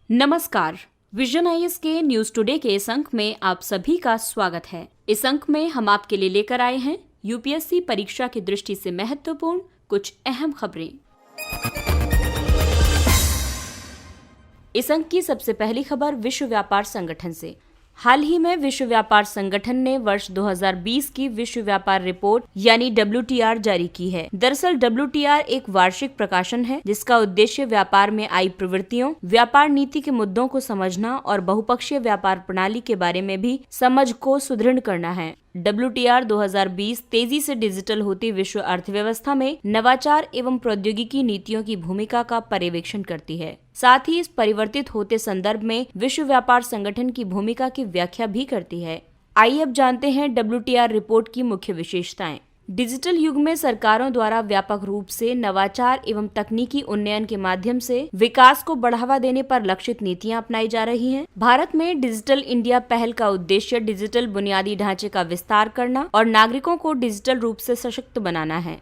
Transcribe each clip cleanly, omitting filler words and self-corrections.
नमस्कार। Vision IAS के news today के इस अंक में आप सभी का स्वागत है। इस अंक में हम आपके लिए लेकर आए हैं यूपीएससी परीक्षा की दृष्टि से महत्वपूर्ण कुछ अहम खबरें। इस अंक की सबसे पहली खबर विश्व व्यापार संगठन से। हाल ही में विश्व व्यापार संगठन ने वर्ष 2020 की विश्व व्यापार रिपोर्ट यानी WTR जारी की है। दरअसल WTR एक वार्षिक प्रकाशन है जिसका उद्देश्य व्यापार में आई प्रवृत्तियों, व्यापार नीति के मुद्दों को समझना और बहुपक्षीय व्यापार प्रणाली के बारे में भी समझ को सुदृढ़ करना है। WTR 2020 तेजी से डिजिटल होती विश्व अर्थव्यवस्था में नवाचार एवं प्रौद्योगिकी नीतियों की भूमिका का पर्यवेक्षण करती है। साथ ही इस परिवर्तित होते संदर्भ में विश्व व्यापार संगठन की भूमिका की व्याख्या भी करती है। आइए अब जानते हैं WTR रिपोर्ट की मुख्य विशेषताएं। डिजिटल युग में सरकारों द्वारा व्यापक रूप से नवाचार एवं तकनीकी उन्नयन के माध्यम से विकास को बढ़ावा देने पर लक्षित नीतियां अपनाई जा रही हैं। भारत में डिजिटल इंडिया पहल का उद्देश्य डिजिटल बुनियादी ढांचे का विस्तार करना और नागरिकों को डिजिटल रूप से सशक्त बनाना है।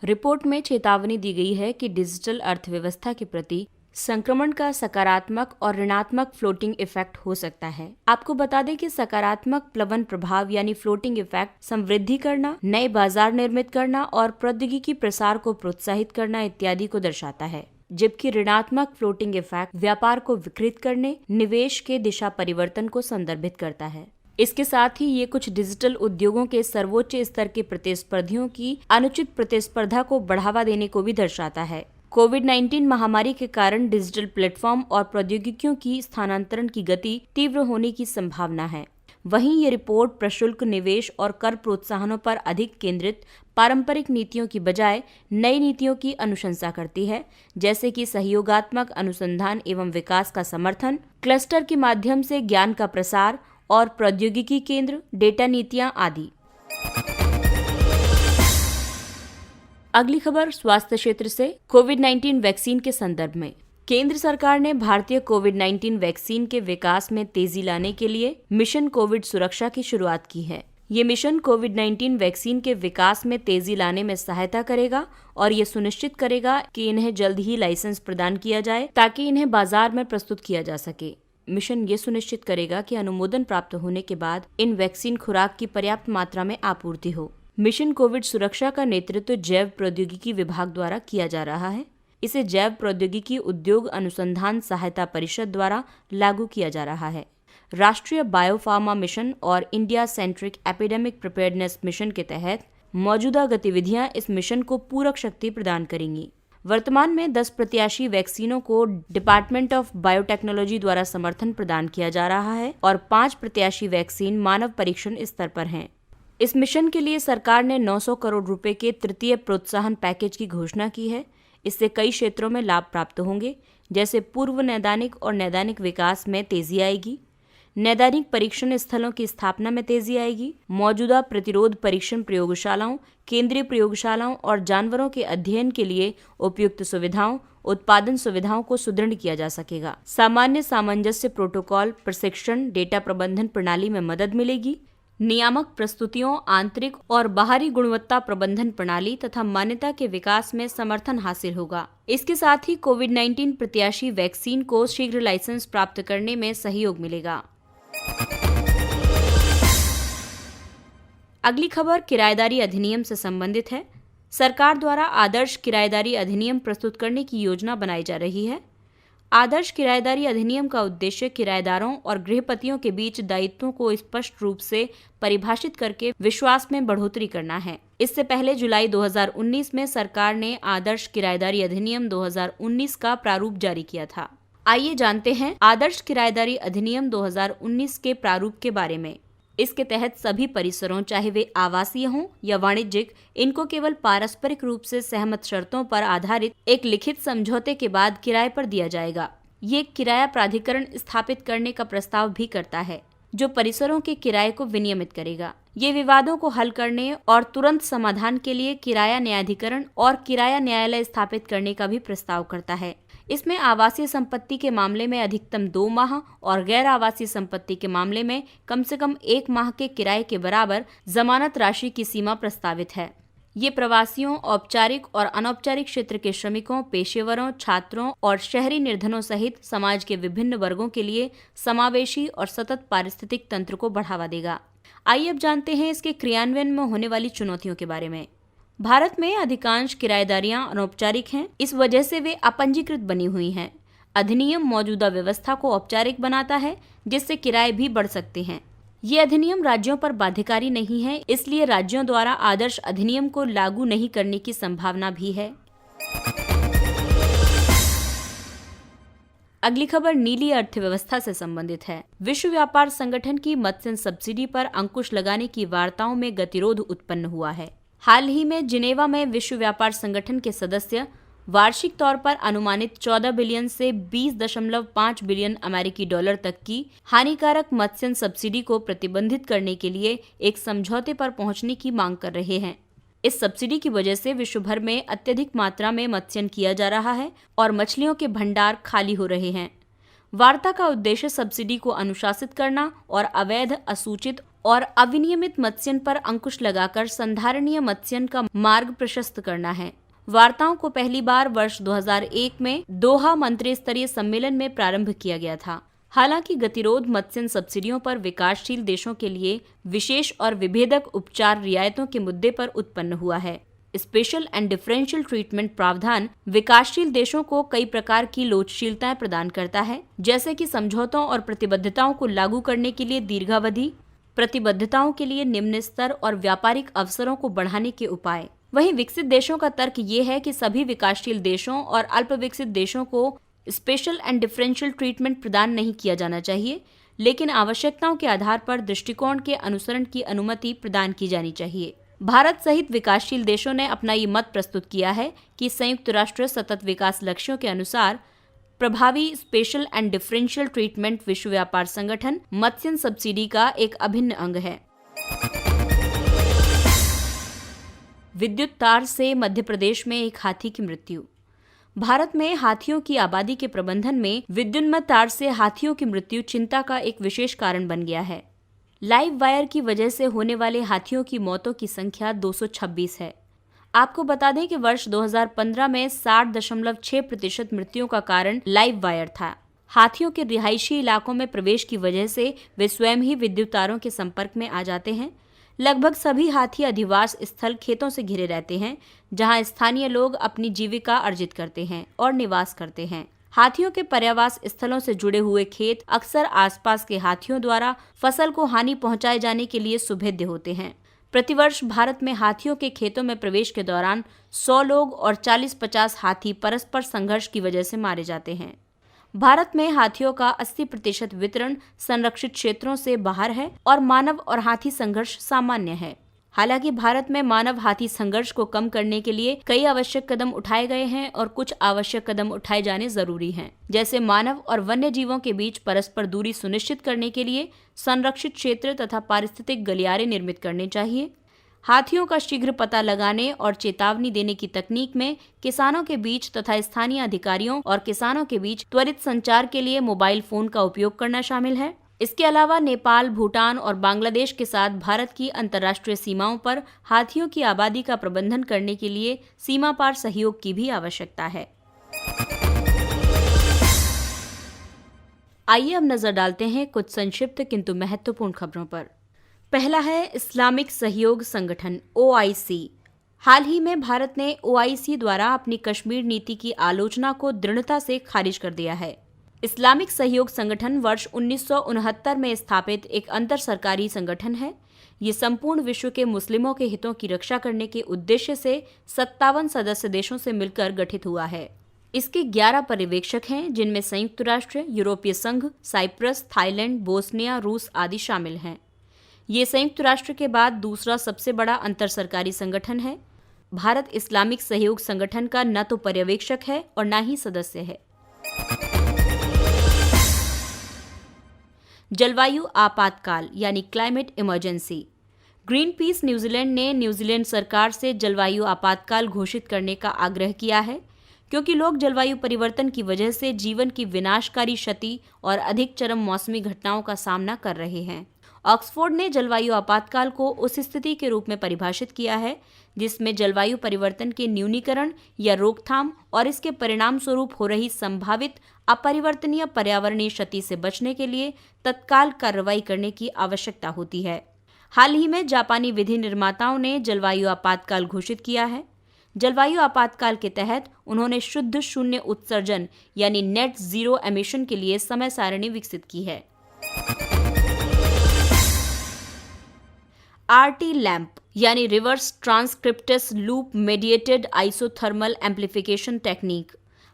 रिपोर्ट में चेतावनी दी गई है कि डिजिटल अर्थव्यवस्था के प्रति संक्रमण का सकारात्मक और ऋणात्मक फ्लोटिंग इफेक्ट हो सकता है। आपको बता दें कि सकारात्मक प्लवन प्रभाव यानी फ्लोटिंग इफेक्ट समृद्धि करना, नए बाजार निर्मित करना और प्रौद्योगिकी प्रसार को प्रोत्साहित करना इत्यादि को दर्शाता है, जबकि ऋणात्मक फ्लोटिंग इफेक्ट व्यापार को विकृत करने, निवेश के दिशा परिवर्तन को संदर्भित करता है। इसके साथ ही ये कुछ डिजिटल उद्योगों के सर्वोच्च स्तर के प्रतिस्पर्धियों की अनुचित प्रतिस्पर्धा को बढ़ावा देने को भी दर्शाता है। कोविड-19 महामारी के कारण डिजिटल प्लेटफॉर्म और प्रौद्योगिकियों की स्थानांतरण की गति तीव्र होने की संभावना है। वहीं ये रिपोर्ट प्रशुल्क निवेश और कर प्रोत्साहनों पर अधिक केंद्रित पारंपरिक नीतियों की बजाय नई नीतियों की अनुशंसा करती है, जैसे कि सहयोगात्मक अनुसंधान एवं विकास का समर्थन, क्लस्टर के माध्यम से ज्ञान का प्रसार और प्रौद्योगिकी केंद्र, डेटा नीतियां आदि। अगली खबर स्वास्थ्य क्षेत्र से। कोविड-19 वैक्सीन के संदर्भ में केंद्र सरकार ने भारतीय कोविड-19 वैक्सीन के विकास में तेजी लाने के लिए मिशन कोविड सुरक्षा की शुरुआत की है। ये मिशन कोविड-19 वैक्सीन के विकास में तेजी लाने में सहायता करेगा और ये सुनिश्चित करेगा कि इन्हें जल्द ही लाइसेंस प्रदान किया जाए ताकि इन्हें बाजार में प्रस्तुत किया जा सके। मिशन ये सुनिश्चित करेगा कि अनुमोदन प्राप्त होने के बाद इन वैक्सीन खुराक की पर्याप्त मात्रा में आपूर्ति हो। मिशन कोविड सुरक्षा का नेतृत्व जैव प्रौद्योगिकी विभाग द्वारा किया जा रहा है। इसे जैव प्रौद्योगिकी उद्योग अनुसंधान सहायता परिषद द्वारा लागू किया जा रहा है। राष्ट्रीय बायोफार्मा मिशन और India centric epidemic preparedness mission के तहत मौजूदा गतिविधियां इस मिशन को पूरक शक्ति प्रदान करेंगी। वर्तमान में 10 प्रत्याशी वैक्सीनों को डिपार्टमेंट ऑफ बायोटेक्नोलॉजी द्वारा समर्थन प्रदान किया जा रहा है और 5 प्रत्याशी वैक्सीन मानव परीक्षण स्तर पर हैं। इस मिशन के लिए सरकार ने 900 करोड़ रुपए के तृतीय प्रोत्साहन पैकेज की घोषणा की है। इससे कई क्षेत्रों में लाभ प्राप्त होंगे, जैसे पूर्व नैदानिक और नैदानिक विकास में तेजी आएगी, नैदानिक परीक्षण स्थलों की स्थापना में तेजी आएगी, मौजूदा प्रतिरोध परीक्षण प्रयोगशालाओं, केंद्रीय प्रयोगशालाओं और जानवरों के अध्ययन के लिए उपयुक्त सुविधाओं, उत्पादन सुविधाओं को सुदृढ़ किया जा सकेगा। सामान्य सामंजस्य प्रोटोकॉल, प्रशिक्षण, डेटा प्रबंधन प्रणाली में मदद मिलेगी। नियामक प्रस्तुतियों, आंतरिक और बाहरी गुणवत्ता प्रबंधन प्रणाली तथा मान्यता के विकास में समर्थन हासिल होगा। इसके साथ ही कोविड-19 प्रत्याशी वैक्सीन को शीघ्र लाइसेंस प्राप्त करने में सहयोग मिलेगा। अगली खबर किराएदारी अधिनियम से संबंधित है। सरकार द्वारा आदर्श किराएदारी अधिनियम प्रस्तुत करने की योजना बनाई जा रही है। आदर्श किराएदारी अधिनियम का उद्देश्य किराएदारों और गृहपतियों के बीच दायित्वों को स्पष्ट रूप से परिभाषित करके विश्वास में बढ़ोतरी करना है। इससे पहले जुलाई 2019 में सरकार ने आदर्श किराएदारी अधिनियम 2019 का प्रारूप जारी किया था। आइए जानते हैं आदर्श किराएदारी अधिनियम 2019 के प्रारूप के बारे में। इसके तहत सभी परिसरों, चाहे वे आवासीय हों या वाणिज्यिक, इनको केवल पारस्परिक रूप से सहमत शर्तों पर आधारित एक लिखित समझौते के बाद किराए पर दिया जाएगा। ये किराया प्राधिकरण स्थापित करने का प्रस्ताव भी करता है, जो परिसरों के किराए को विनियमित करेगा। ये विवादों को हल करने और तुरंत समाधान के लिए किराया न्यायाधिकरण और किराया न्यायालय स्थापित करने का भी प्रस्ताव करता है। इसमें आवासीय संपत्ति के मामले में अधिकतम 2 माह और गैर आवासीय संपत्ति के मामले में कम से कम 1 माह के किराए के बराबर जमानत राशि की सीमा प्रस्तावित है। ये प्रवासियों, औपचारिक और अनौपचारिक क्षेत्र के श्रमिकों, पेशेवरों, छात्रों और शहरी निर्धनों सहित समाज के विभिन्न वर्गों के लिए समावेशी और सतत पारिस्थितिक तंत्र को बढ़ावा देगा। आइए अब जानते हैं इसके क्रियान्वयन में होने वाली चुनौतियों के बारे में। भारत में अधिकांश किराएदारियां अनौपचारिक हैं, इस वजह से वे अपंजीकृत बनी हुई हैं। अधिनियम मौजूदा व्यवस्था को औपचारिक बनाता है, जिससे किराए भी बढ़ सकते हैं। ये अधिनियम राज्यों पर बाध्यकारी नहीं है, इसलिए राज्यों द्वारा आदर्श अधिनियम को लागू नहीं करने की संभावना भी है। अगली खबर नीली अर्थव्यवस्था से संबंधित है। विश्व व्यापार संगठन की मत्स्य सब्सिडी पर अंकुश लगाने की वार्ताओं में गतिरोध उत्पन्न हुआ है। हाल ही में जिनेवा में विश्व व्यापार संगठन के सदस्य वार्षिक तौर पर अनुमानित 14 बिलियन से 20.5 बिलियन अमेरिकी डॉलर तक की हानिकारक मत्स्य सब्सिडी को प्रतिबंधित करने के लिए एक समझौते पर पहुंचने की मांग कर रहे हैं। इस सब्सिडी की वजह से विश्व भर में अत्यधिक मात्रा में मत्स्यन किया जा रहा है और मछलियों के भंडार खाली हो रहे हैं। वार्ता का उद्देश्य सब्सिडी को अनुशासित करना और अवैध, असूचित और अविनियमित मत्स्यन पर अंकुश लगाकर संधारणीय मत्स्यन का मार्ग प्रशस्त करना है। वार्ताओं को पहली बार वर्ष 2001 में दोहा मंत्री स्तरीय सम्मेलन में प्रारंभ किया गया था। हालांकि गतिरोध मत्स्य सब्सिडियों पर विकासशील देशों के लिए विशेष और विभेदक उपचार रियायतों के मुद्दे पर उत्पन्न हुआ है। स्पेशल एंड डिफरेंशियल ट्रीटमेंट प्रावधान विकासशील देशों को कई प्रकार की लोचशीलताएं प्रदान करता है, जैसे कि समझौतों और प्रतिबद्धताओं को लागू करने के लिए दीर्घावधि, प्रतिबद्धताओं के लिए निम्न स्तर और व्यापारिक अवसरों को बढ़ाने के उपाय। वहीं विकसित देशों का तर्क ये है कि सभी विकासशील देशों और अल्प विकसित देशों को स्पेशल एंड डिफरेंशियल ट्रीटमेंट प्रदान नहीं किया जाना चाहिए, लेकिन आवश्यकताओं के आधार पर दृष्टिकोण के अनुसरण की अनुमति प्रदान की जानी चाहिए। भारत सहित विकासशील देशों ने अपना ये मत प्रस्तुत किया है कि संयुक्त राष्ट्र सतत विकास लक्ष्यों के अनुसार प्रभावी स्पेशल एंड डिफरेंशियल ट्रीटमेंट विश्व व्यापार संगठन मत्स्य सब्सिडी का एक अभिन्न अंग है। विद्युत तार से मध्य प्रदेश में एक हाथी की मृत्यु। भारत में हाथियों की आबादी के प्रबंधन में विद्युन्मत तार से हाथियों की मृत्यु चिंता का एक विशेष कारण बन गया है। लाइव वायर की वजह से होने वाले हाथियों की मौतों की संख्या 226 है। आपको बता दें कि वर्ष 2015 में 60.6% मृत्युओं का कारण लाइव वायर था। हाथियों के रिहायशी इलाकों में प्रवेश की वजह से वे स्वयं ही विद्युत तारों के संपर्क में आ जाते हैं। लगभग सभी हाथी अधिवास स्थल खेतों से घिरे रहते हैं, जहां स्थानीय लोग अपनी जीविका अर्जित करते हैं और निवास करते हैं। हाथियों के पर्यावास स्थलों से जुड़े हुए खेत अक्सर आसपास के हाथियों द्वारा फसल को हानि पहुंचाए जाने के लिए सुभेद्य होते हैं। प्रतिवर्ष भारत में हाथियों के खेतों में प्रवेश के दौरान 100 लोग और 40-50 हाथी परस्पर संघर्ष की वजह से मारे जाते हैं। भारत में हाथियों का 80% वितरण संरक्षित क्षेत्रों से बाहर है और मानव और हाथी संघर्ष सामान्य है। हालांकि भारत में मानव हाथी संघर्ष को कम करने के लिए कई आवश्यक कदम उठाए गए हैं और कुछ आवश्यक कदम उठाए जाने जरूरी हैं, जैसे मानव और वन्य जीवों के बीच परस्पर दूरी सुनिश्चित करने के लिए संरक्षित क्षेत्र तथा पारिस्थितिक गलियारे निर्मित करने चाहिए। हाथियों का शीघ्र पता लगाने और चेतावनी देने की तकनीक में किसानों के बीच तथा स्थानीय अधिकारियों और किसानों के बीच त्वरित संचार के लिए मोबाइल फोन का उपयोग करना शामिल है। इसके अलावा नेपाल, भूटान और बांग्लादेश के साथ भारत की अंतर्राष्ट्रीय सीमाओं पर हाथियों की आबादी का प्रबंधन करने के लिए सीमा पार सहयोग की भी आवश्यकता है। आइए अब नजर डालते हैं कुछ संक्षिप्त किंतु महत्वपूर्ण खबरों पर। पहला है इस्लामिक सहयोग संगठन OIC। हाल ही में भारत ने OIC द्वारा अपनी कश्मीर नीति की आलोचना को दृढ़ता से खारिज कर दिया है। इस्लामिक सहयोग संगठन वर्ष 1969 में स्थापित एक अंतर सरकारी संगठन है। ये संपूर्ण विश्व के मुस्लिमों के हितों की रक्षा करने के उद्देश्य से 57 सदस्य देशों से मिलकर गठित हुआ है। इसके 11 पर्यवेक्षक हैं, जिनमें संयुक्त राष्ट्र, यूरोपीय संघ, साइप्रस, थाईलैंड, बोस्निया, रूस आदि शामिल हैं। ये संयुक्त राष्ट्र के बाद दूसरा सबसे बड़ा अंतर सरकारी संगठन है। भारत इस्लामिक सहयोग संगठन का न तो पर्यवेक्षक है और न ही सदस्य है। जलवायु आपातकाल यानी climate emergency. Green peas New Zealand ने न्यूजीलैंड सरकार से जलवायु आपातकाल घोषित करने का आग्रह किया है, क्योंकि लोग जलवायु परिवर्तन की वजह से जीवन की विनाशकारी क्षति और अधिक चरम मौसमी घटनाओं का सामना कर रहे हैं ऑक्सफोर्ड ने जलवायु आपातकाल को उस स्थिति के रूप में परिभाषित किया है जिसमें जलवायु परिवर्तन के न्यूनीकरण या रोकथाम और इसके परिणाम स्वरूप हो रही संभावित अपरिवर्तनीय पर्यावरणीय क्षति से बचने के लिए तत्काल कार्रवाई करने की आवश्यकता होती है। हाल ही में जापानी विधि निर्माताओं ने जलवायु आपातकाल घोषित किया है। जलवायु आपातकाल के तहत उन्होंने शुद्ध शून्य उत्सर्जन यानी नेट जीरो एमिशन के लिए समय सारणी विकसित की है। आरटी लैंप यानी reverse transcriptase loop mediated isothermal amplification technique.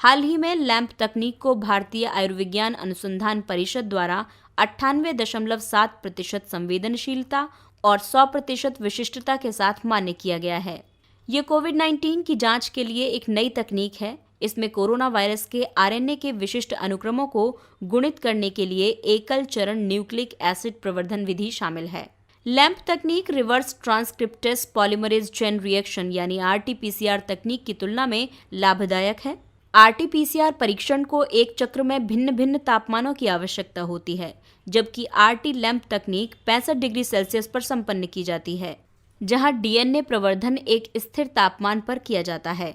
हाल ही में लैंप तकनीक को भारतीय आयुर्विज्ञान अनुसंधान परिषद द्वारा 98.7% संवेदनशीलता और 100% विशिष्टता के साथ मान्य किया गया है। ये कोविड-19 की जांच के लिए एक नई तकनीक है। इसमें कोरोना वायरस के आरएनए के विशिष्ट अनुक्रमों को गुणित करने के लिए एकल चरण न्यूक्लिक एसिड प्रवर्धन विधि शामिल है। लैंप तकनीक reverse transcriptase polymerase chain reaction यानी आरटीपीसीआर तकनीक की तुलना में लाभदायक है। आरटीपीसीआर परीक्षण को एक चक्र में भिन्न भिन्न तापमानों की आवश्यकता होती है, जबकि आरटी लैंप तकनीक 65 डिग्री सेल्सियस पर संपन्न की जाती है, जहां डीएनए प्रवर्धन एक स्थिर तापमान पर किया जाता है।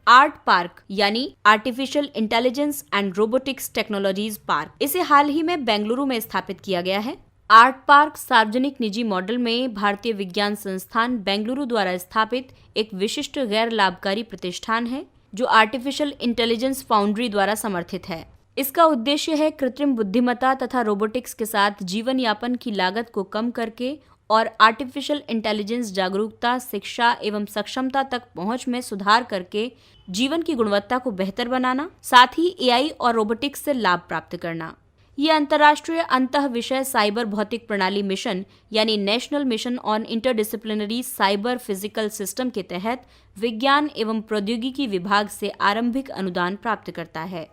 आर्ट पार्क यानी artificial intelligence and robotics technologies park, इसे हाल ही में बेंगलुरु में स्थापित किया गया है। आर्ट पार्क सार्वजनिक निजी मॉडल में भारतीय विज्ञान संस्थान बेंगलुरु द्वारा स्थापित एक विशिष्ट गैर लाभकारी प्रतिष्ठान है जो आर्टिफिशियल इंटेलिजेंस फाउंड्री द्वारा समर्थित है। इसका उद्देश्य है कृत्रिम बुद्धिमत्ता तथा रोबोटिक्स के साथ जीवन यापन की लागत को कम करके और आर्टिफिशियल इंटेलिजेंस जागरूकता, शिक्षा एवं सक्षमता तक पहुंच में सुधार करके जीवन की गुणवत्ता को बेहतर बनाना, साथ ही एआई और रोबोटिक्स से लाभ प्राप्त करना। ये अंतर्राष्ट्रीय अंतः विषय साइबर भौतिक प्रणाली मिशन यानी national mission on interdisciplinary cyber physical system के तहत विज्ञान एवं प्रौद्योगिकी विभाग से आरंभिक अनुदान प्राप्त करता है।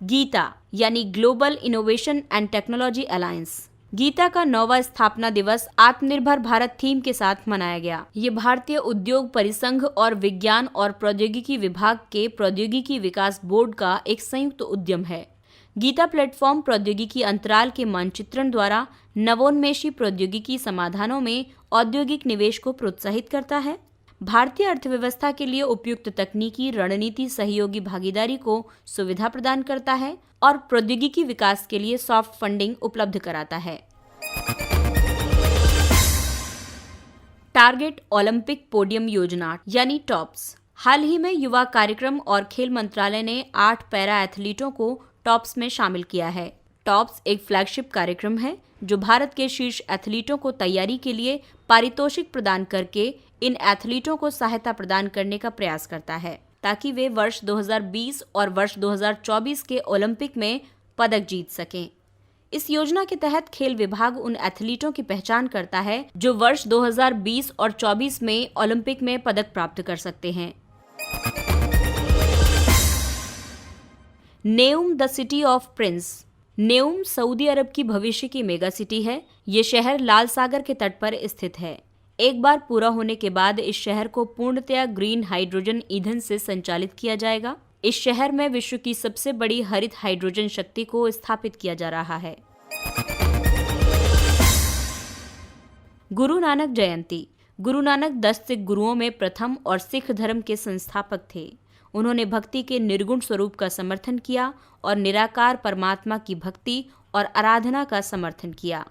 गीता यानी global innovation and technology alliance. GITA का 9वां स्थापना दिवस आत्मनिर्भर भारत थीम के साथ मनाया गया। ये भारतीय उद्योग परिसंघ और विज्ञान और प्रौद्योगिकी विभाग के प्रौद्योगिकी विकास बोर्ड का एक संयुक्त उद्यम है। गीता प्लेटफॉर्म प्रौद्योगिकी अंतराल के मानचित्रण द्वारा नवोन्मेषी प्रौद्योगिकी समाधानों में औद्योगिक निवेश को प्रोत्साहित करता है, भारतीय अर्थव्यवस्था के लिए उपयुक्त तकनीकी रणनीति सहयोगी भागीदारी को सुविधा प्रदान करता है और प्रौद्योगिकी विकास के लिए सॉफ्ट फंडिंग उपलब्ध कराता है। टारगेट ओलंपिक पोडियम योजना यानी टॉप्स। हाल ही में युवा कार्यक्रम और खेल मंत्रालय ने 8 पैरा एथलीटों को टॉप्स में शामिल किया है। टॉप्स एक फ्लैगशिप कार्यक्रम है जो भारत के शीर्ष एथलीटों को तैयारी के लिए पारितोषिक प्रदान करके इन एथलीटों को सहायता प्रदान करने का प्रयास करता है ताकि वे वर्ष 2020 और वर्ष 2024 के ओलंपिक में पदक जीत सकें। इस योजना के तहत खेल विभाग उन एथलीटों की पहचान करता है जो वर्ष 2020 और 24 में ओलंपिक में पदक प्राप्त कर सकते हैं। NEOM the city of prince. NEOM Saudi अरब की भविष्य की मेगा सिटी है। ये शहर लाल सागर के तट पर स्थित है। एक बार पूरा होने के बाद इस शहर को पूर्णतया ग्रीन हाइड्रोजन ईंधन से संचालित किया जाएगा। इस शहर में विश्व की सबसे बड़ी हरित हाइड्रोजन शक्ति को स्थापित किया जा रहा है। गुरु नानक जयंती। गुरु नानक 10 सिख गुरुओं में प्रथम और सिख धर्म के संस्थापक थे। उन्होंने भक्ति के निर्गुण स्वरूप का समर्थन किया और निराकार परमात्मा की भक्ति और आराधना का समर्थन किया।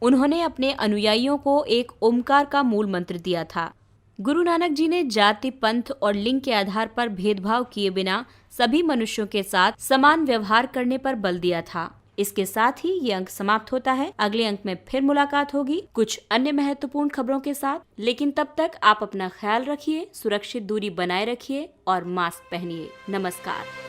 उन्होंने अपने अनुयायियों को एक ओमकार का मूल मंत्र दिया था। गुरु नानक जी ने जाति, पंथ और लिंग के आधार पर भेदभाव किए बिना सभी मनुष्यों के साथ समान व्यवहार करने पर बल दिया था। इसके साथ ही ये अंक समाप्त होता है। अगले अंक में फिर मुलाकात होगी कुछ अन्य महत्वपूर्ण खबरों के साथ, लेकिन तब तक आप अपना ख्याल रखिए, सुरक्षित दूरी बनाए रखिए और मास्क पहनिए। नमस्कार।